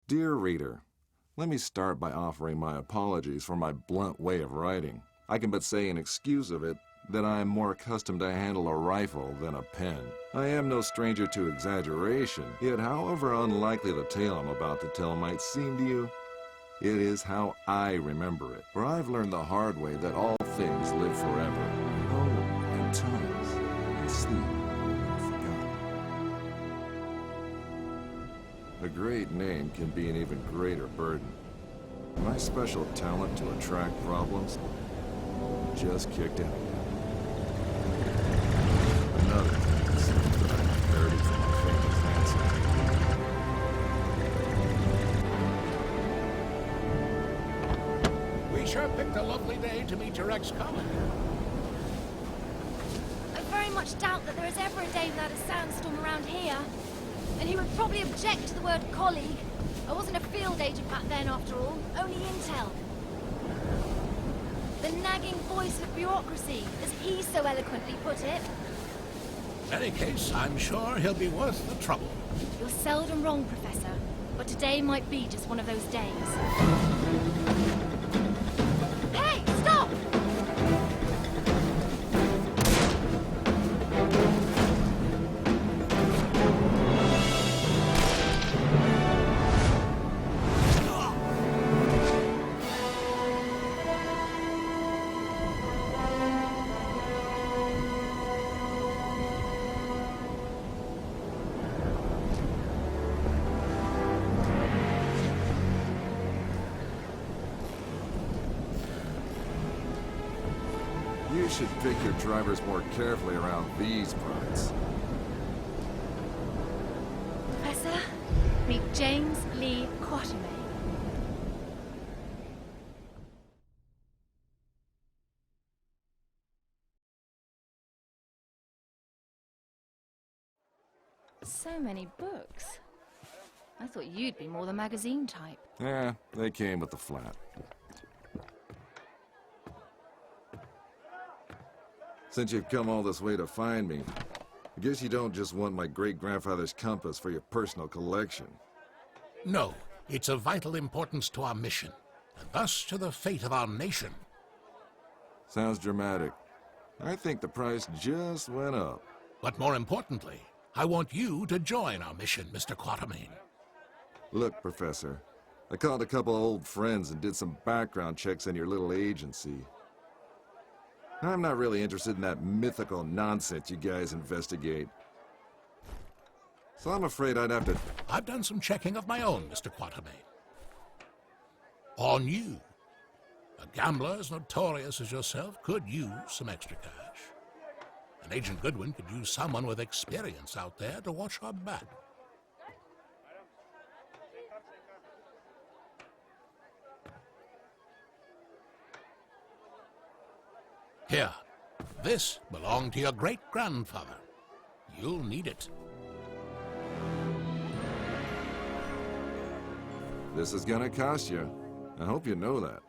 Dear reader, let me start by offering my apologies for my blunt way of writing. I can but say in excuse of it that I am more accustomed to handle a rifle than a pen. I am no stranger to exaggeration, yet however unlikely the tale I'm about to tell might seem to you, it is how I remember it. For I've learned the hard way that all things live forever. Oh, at times, they sleep when forgotten. A great name can be an even greater burden. My special talent to attract problems just kicked in again. Another thing that I inherited from my famous ancestors. We sure picked a lovely day to meet your ex-colleague. I very much doubt that there is ever a day without a sandstorm around here. And he would probably object to the word colleague. I wasn't a field agent back then, after all. Only intel. The nagging voice of bureaucracy, as he so eloquently put it. In any case, I'm sure he'll be worth the trouble. You're seldom wrong, Professor. But today might be just one of those days. Hey, stop! You should pick your drivers more carefully around these parts. Professor, meet James Lee Quatermain. So many books. I thought you'd be more the magazine type. Yeah, they came with the flat. Since you've come all this way to find me, I guess you don't just want my great-grandfather's compass for your personal collection. No, it's of vital importance to our mission, and thus to the fate of our nation. Sounds dramatic. I think the price just went up. But more importantly, I want you to join our mission, Mr. Quatermain. Look, Professor, I called a couple of old friends and did some background checks on your little agency. I'm not really interested in that mythical nonsense you guys investigate. So I'm afraid I'd have to... I've done some checking of my own, Mr. Quatermain. On you. A gambler as notorious as yourself could use some extra cash. And Agent Goodwin could use someone with experience out there to watch our back. Here, this belonged to your great-grandfather. You'll need it. This is gonna cost you. I hope you know that.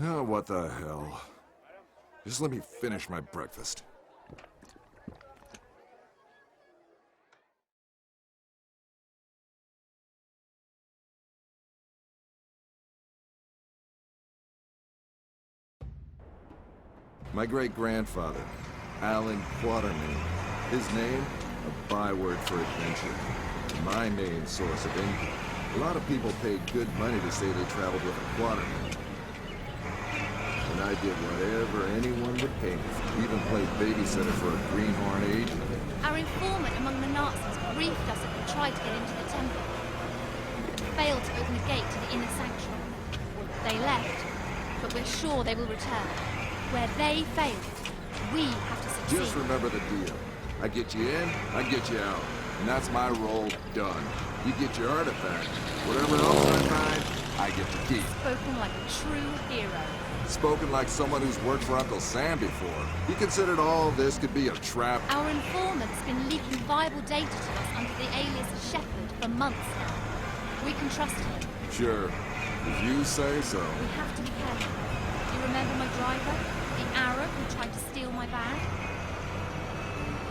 Oh, what the hell. Just let me finish my breakfast. My great-grandfather, Alan Quatermain. His name, a byword for adventure. My main source of income. A lot of people paid good money to say they traveled with a Quatermain. And I did whatever anyone would pay me for. Even played babysitter for a greenhorn agent. Our informant among the Nazis briefed us that we tried to get into the temple. Failed to open the gate to the inner sanctuary. They left, but we're sure they will return. Where they failed, we have to succeed. Just remember the deal. I get you in, I get you out. And that's my role done. You get your artifact. Whatever else I find, I get to keep. Spoken like a true hero. Spoken like someone who's worked for Uncle Sam before. He considered all this could be a trap. Our informant's been leaking viable data to us under the alias Shepherd for months now. We can trust him. Sure. If you say so. We have to be careful. Do you remember my driver? The Arab who tried to steal my bag?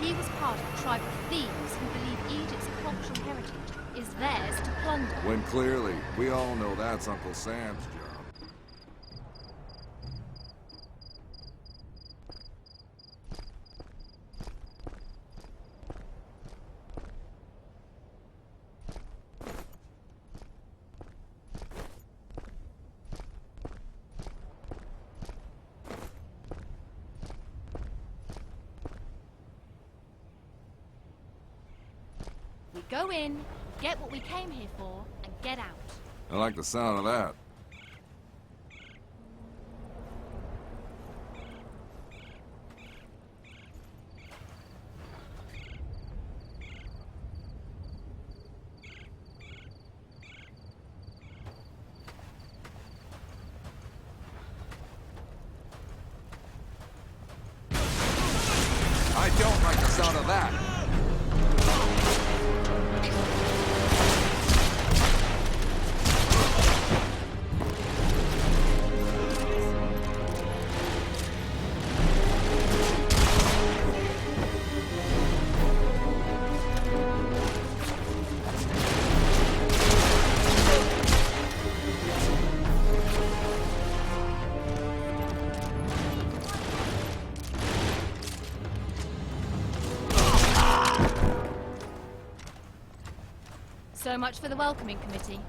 He was part of a tribe of thieves who believe Egypt's cultural heritage is theirs to plunder. When clearly, we all know that's Uncle Sam's job. We go in, get what we came here for, and get out. I like the sound of that. I don't like the sound of that. So much for the welcoming committee.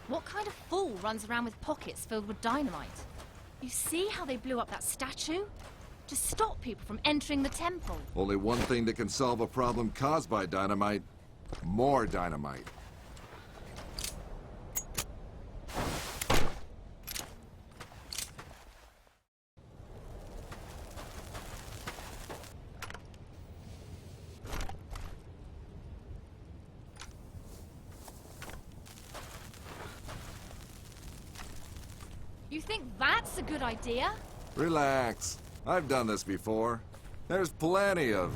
What kind of fool runs around with pockets filled with dynamite? You see how they blew up that statue? To stop people from entering the temple. Only one thing that can solve a problem caused by dynamite. More dynamite. You think that's a good idea? Relax. I've done this before. There's plenty of...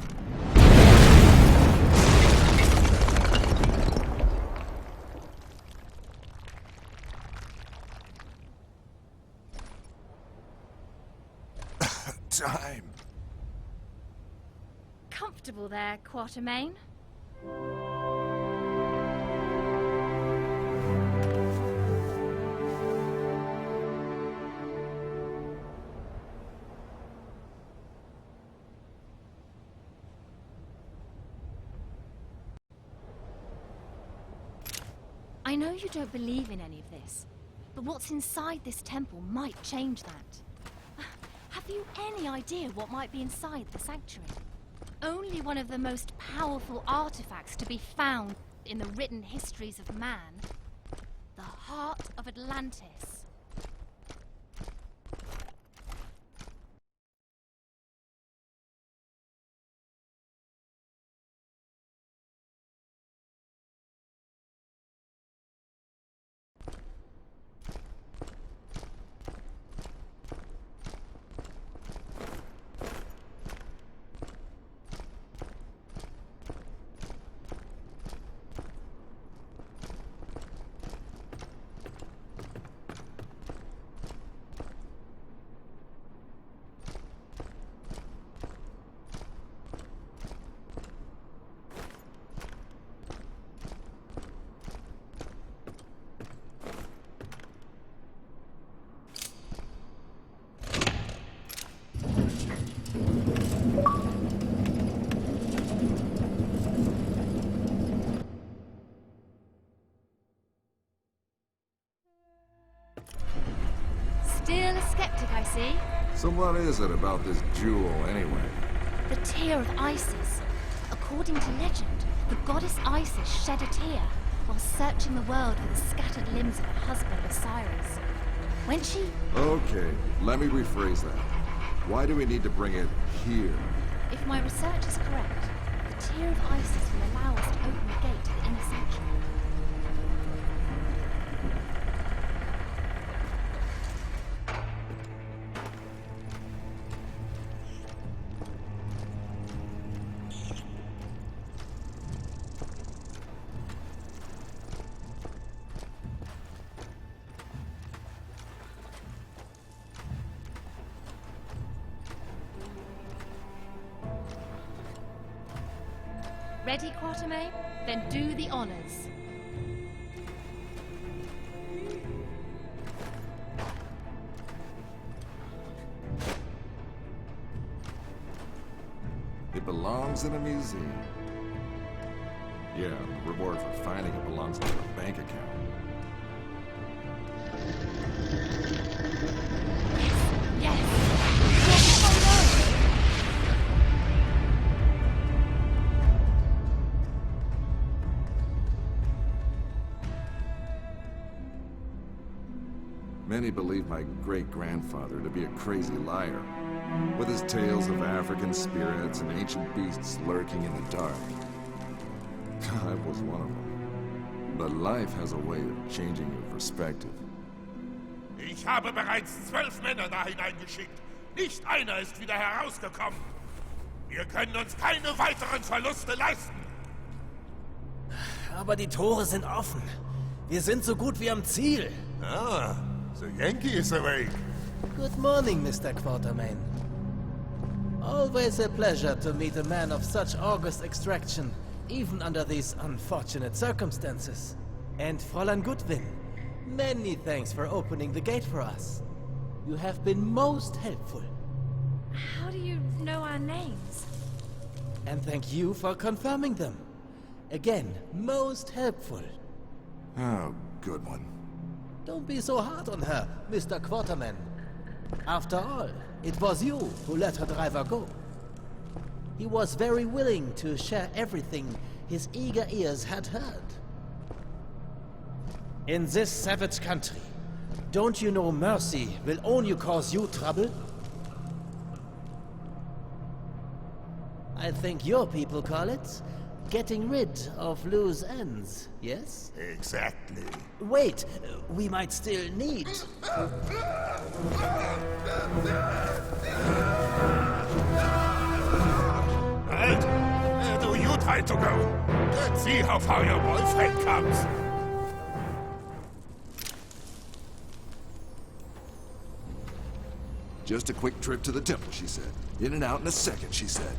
time. Comfortable there, Quatermain? I know you don't believe in any of this, but what's inside this temple might change that. Have you any idea what might be inside the sanctuary? Only one of the most powerful artifacts to be found in the written histories of man. The heart of Atlantis. Still a skeptic, I see. So what is it about this jewel, anyway? The tear of Isis. According to legend, the goddess Isis shed a tear while searching the world for the scattered limbs of her husband Osiris. When she... Okay, let me rephrase that. Why do we need to bring it here? If my research is correct, the tear of Isis will allow us to open the gate to the inner sanctuary. Ready, Quatermain? Then do the honors. It belongs in a museum. Yeah, the reward for finding it belongs in a bank account. Yes! Oh no! Many believe my great-grandfather to be a crazy liar, with his tales of African spirits and ancient beasts lurking in the dark. I was one of them. But life has a way of changing your perspective. Ich habe bereits 12 Männer da hineingeschickt. Nicht einer ist wieder herausgekommen. Wir können uns keine weiteren Verluste leisten. Aber die Tore sind offen. Wir sind so gut wie am Ziel. Ah, the Yankee is awake. Good morning, Mr. Quatermain. Always a pleasure to meet a man of such august extraction, even under these unfortunate circumstances. And Fräulein Goodwin, many thanks for opening the gate for us. You have been most helpful. How do you know our names? And thank you for confirming them. Again, most helpful. Oh, good one. Don't be so hard on her, Mr. Quatermain. After all, it was you who let her driver go. He was very willing to share everything his eager ears had heard. In this savage country, don't you know mercy will only cause you trouble? I think your people call it getting rid of loose ends, yes? Exactly. Wait, we might still need... Halt! Where do you try to go? Let's see how far your boyfriend comes. Just a quick trip to the temple, she said. In and out in a second, she said.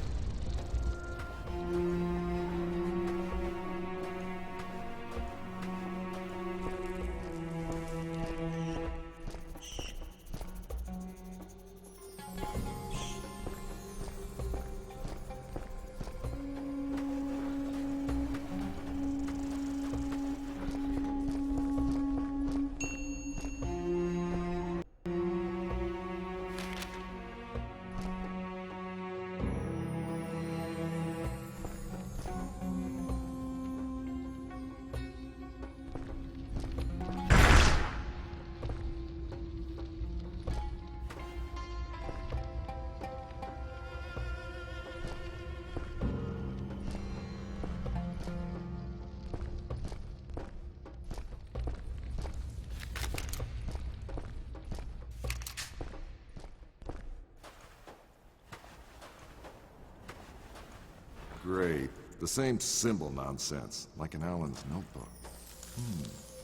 Great. The same symbol nonsense, like in Alan's notebook.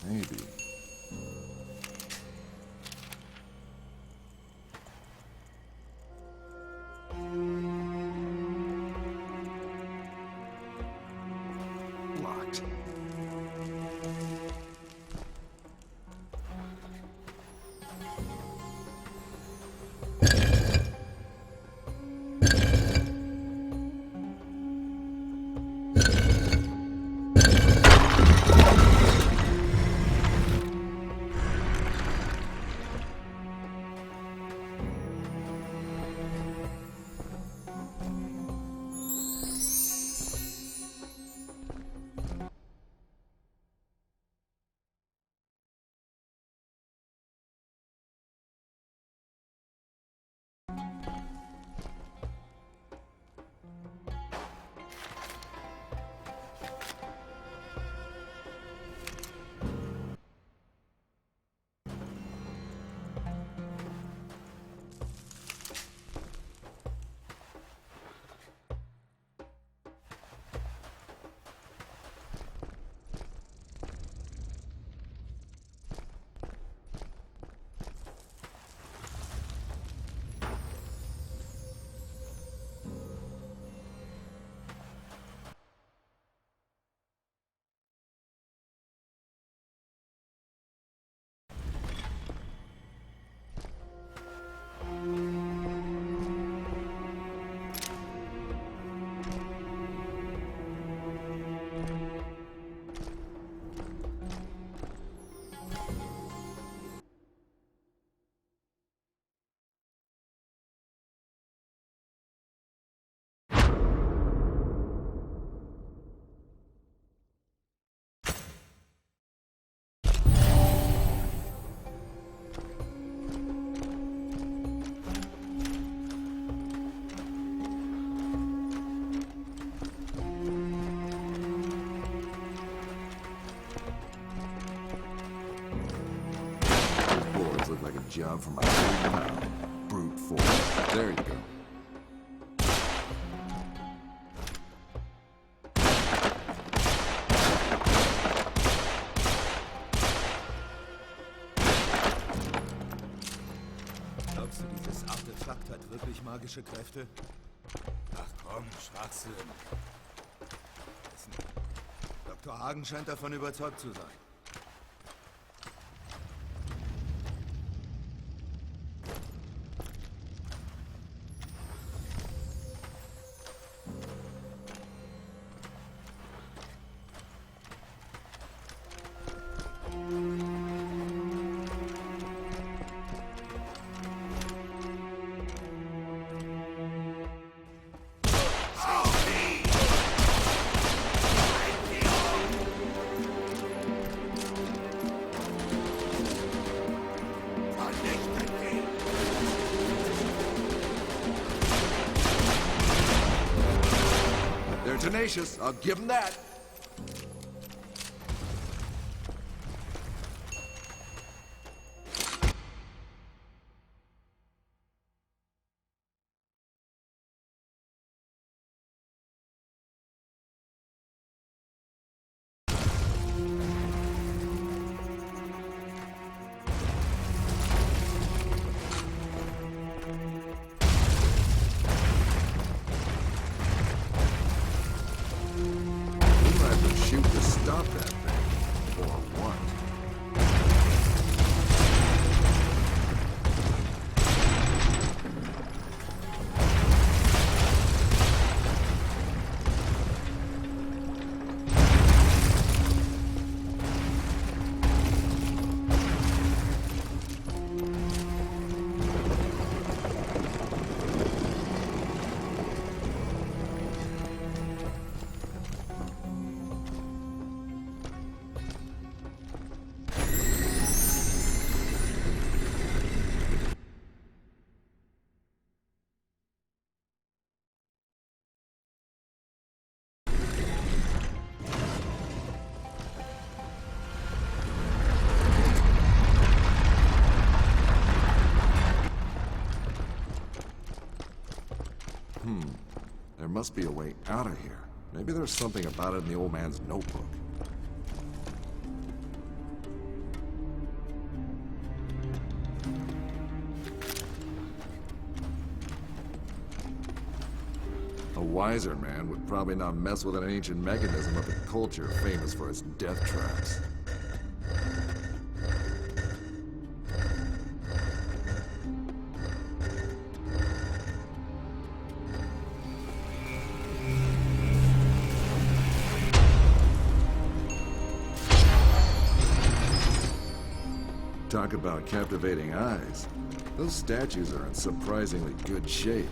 Maybe. Locked. job for my big pal, brute force. There you go. Glaubst du, dieses Artefakt hat wirklich magische Kräfte? Ach komm, Schwachsinn. Weiß nicht. Dr. Hagen scheint davon überzeugt zu sein. They're tenacious, I'll give them that. Shoot to stop that thing, or what? There must be a way out of here. Maybe there's something about it in the old man's notebook. A wiser man would probably not mess with an ancient mechanism of a culture famous for its death traps. Talk about captivating eyes. Those statues are in surprisingly good shape.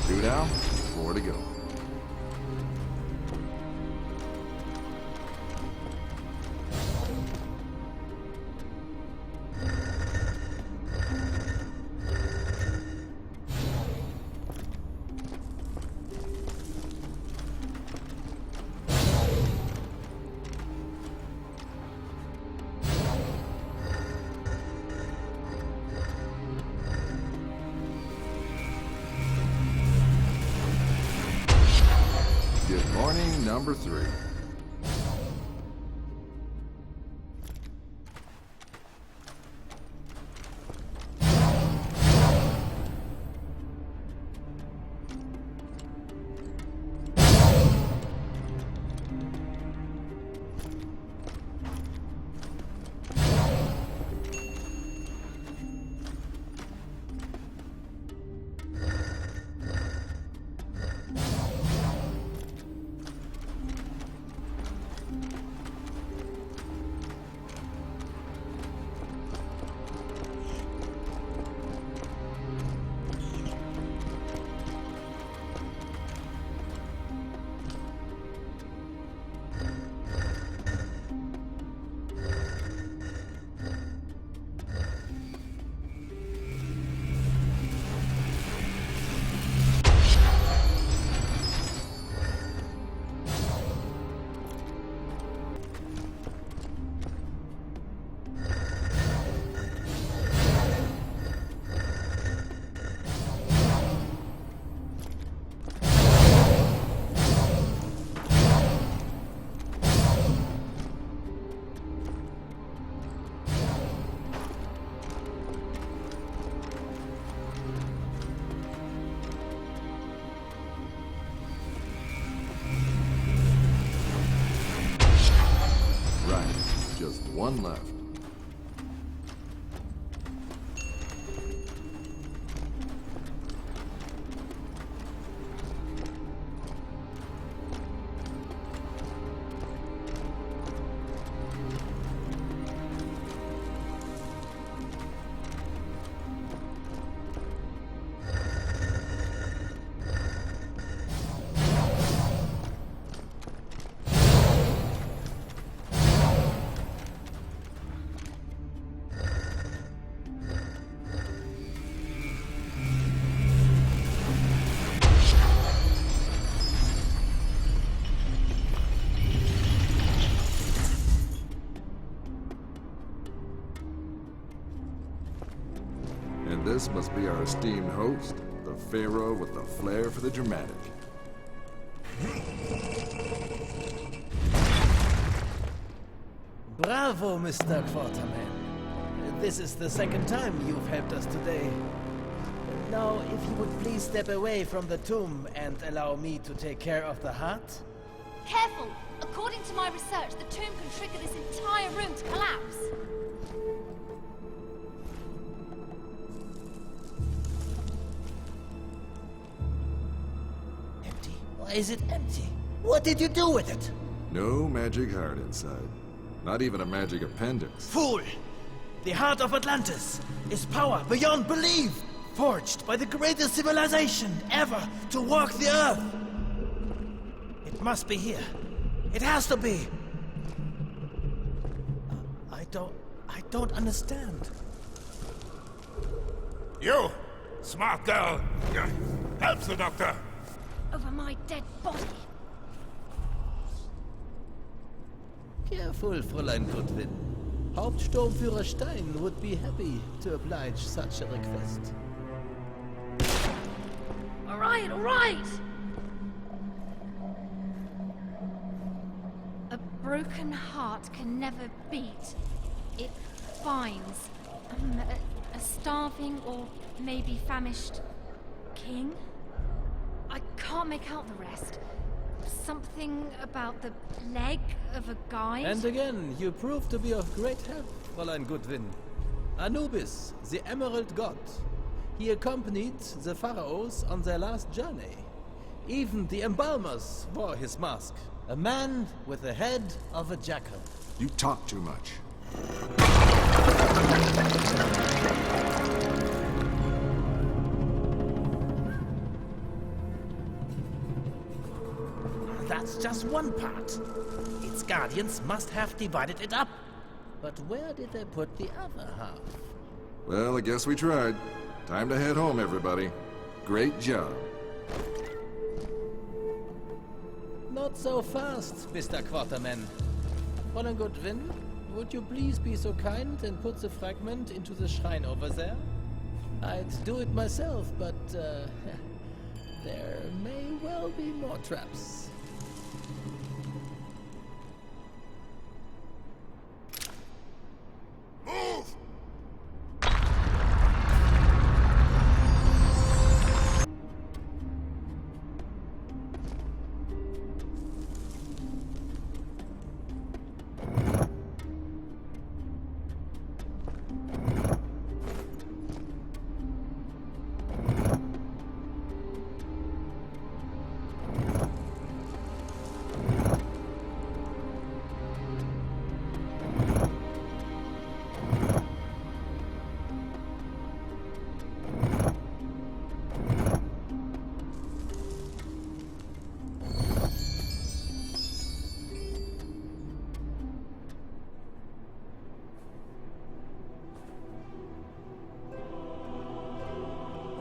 Two down, 4 to go. Good morning, number 3. one left. And this must be our esteemed host, the Pharaoh with the flair for the dramatic. Bravo, Mr. Quarterman. This is the second time you've helped us today. Now, if you would please step away from the tomb and allow me to take care of the heart. Careful! According to my research, the tomb can trigger this entire room to collapse. Empty? Why is it empty? What did you do with it? No magic heart inside. Not even a magic appendix. Fool! The heart of Atlantis is power beyond belief, forged by the greatest civilization ever to walk the earth. It must be here. It has to be. I don't understand. You, smart girl. Help the doctor. Over my dead body. Careful, Fräulein Goodwin. Hauptsturmführer Stein would be happy to oblige such a request. All right, all right! A broken heart can never beat. It binds. A starving or maybe famished king? I can't make out the rest. Something about the leg of a guide? And again, you prove to be of great help, Fräulein Goodwin. Anubis, the Emerald God. He accompanied the pharaohs on their last journey. Even the embalmers wore his mask. A man with the head of a jackal. You talk too much. That's just one part. Its guardians must have divided it up. But where did they put the other half? Well, I guess we tried. Time to head home, everybody. Great job. Not so fast, Mr. Quarterman. Fräulein Goodwin, would you please be so kind and put the fragment into the shrine over there? I'd do it myself, but there may well be more traps. Move!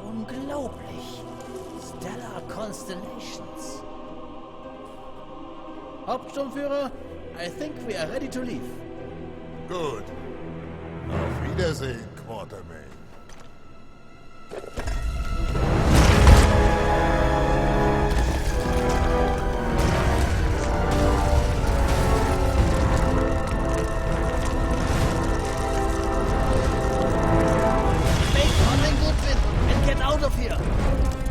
Unglaublich. Stellar Constellations. Hauptsturmführer, I think we are ready to leave. Gut. Auf Wiedersehen, Quartermain. Make Fräulein Goodwin and get out of here.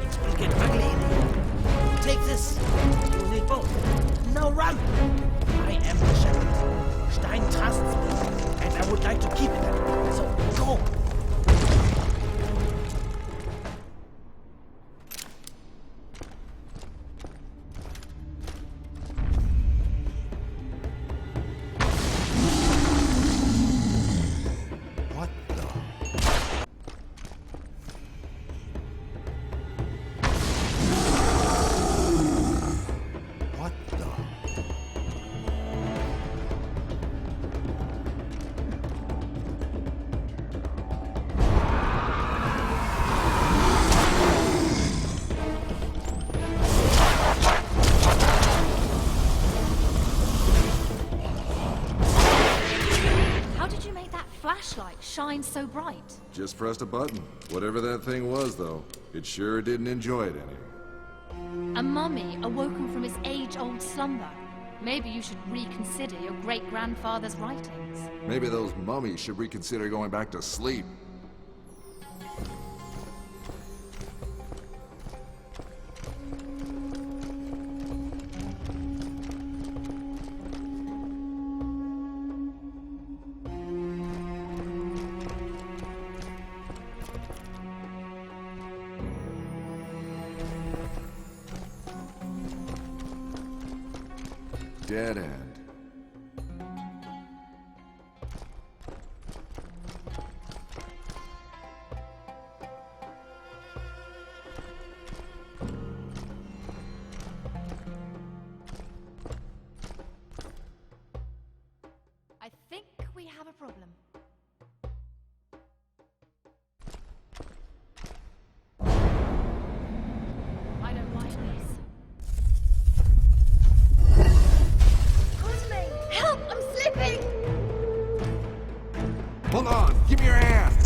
It will get ugly in here. Take this. You need both. Now run. I am the shepherd. Stein trusts me. flashlight shines so bright? Just pressed a button. Whatever that thing was, though, it sure didn't enjoy it any. A mummy awoken from its age-old slumber. Maybe you should reconsider your great-grandfather's writings. Maybe those mummies should reconsider going back to sleep. Dead end. I think we have a problem. I don't like this. Help! I'm slipping! Hold on! Give me your hand!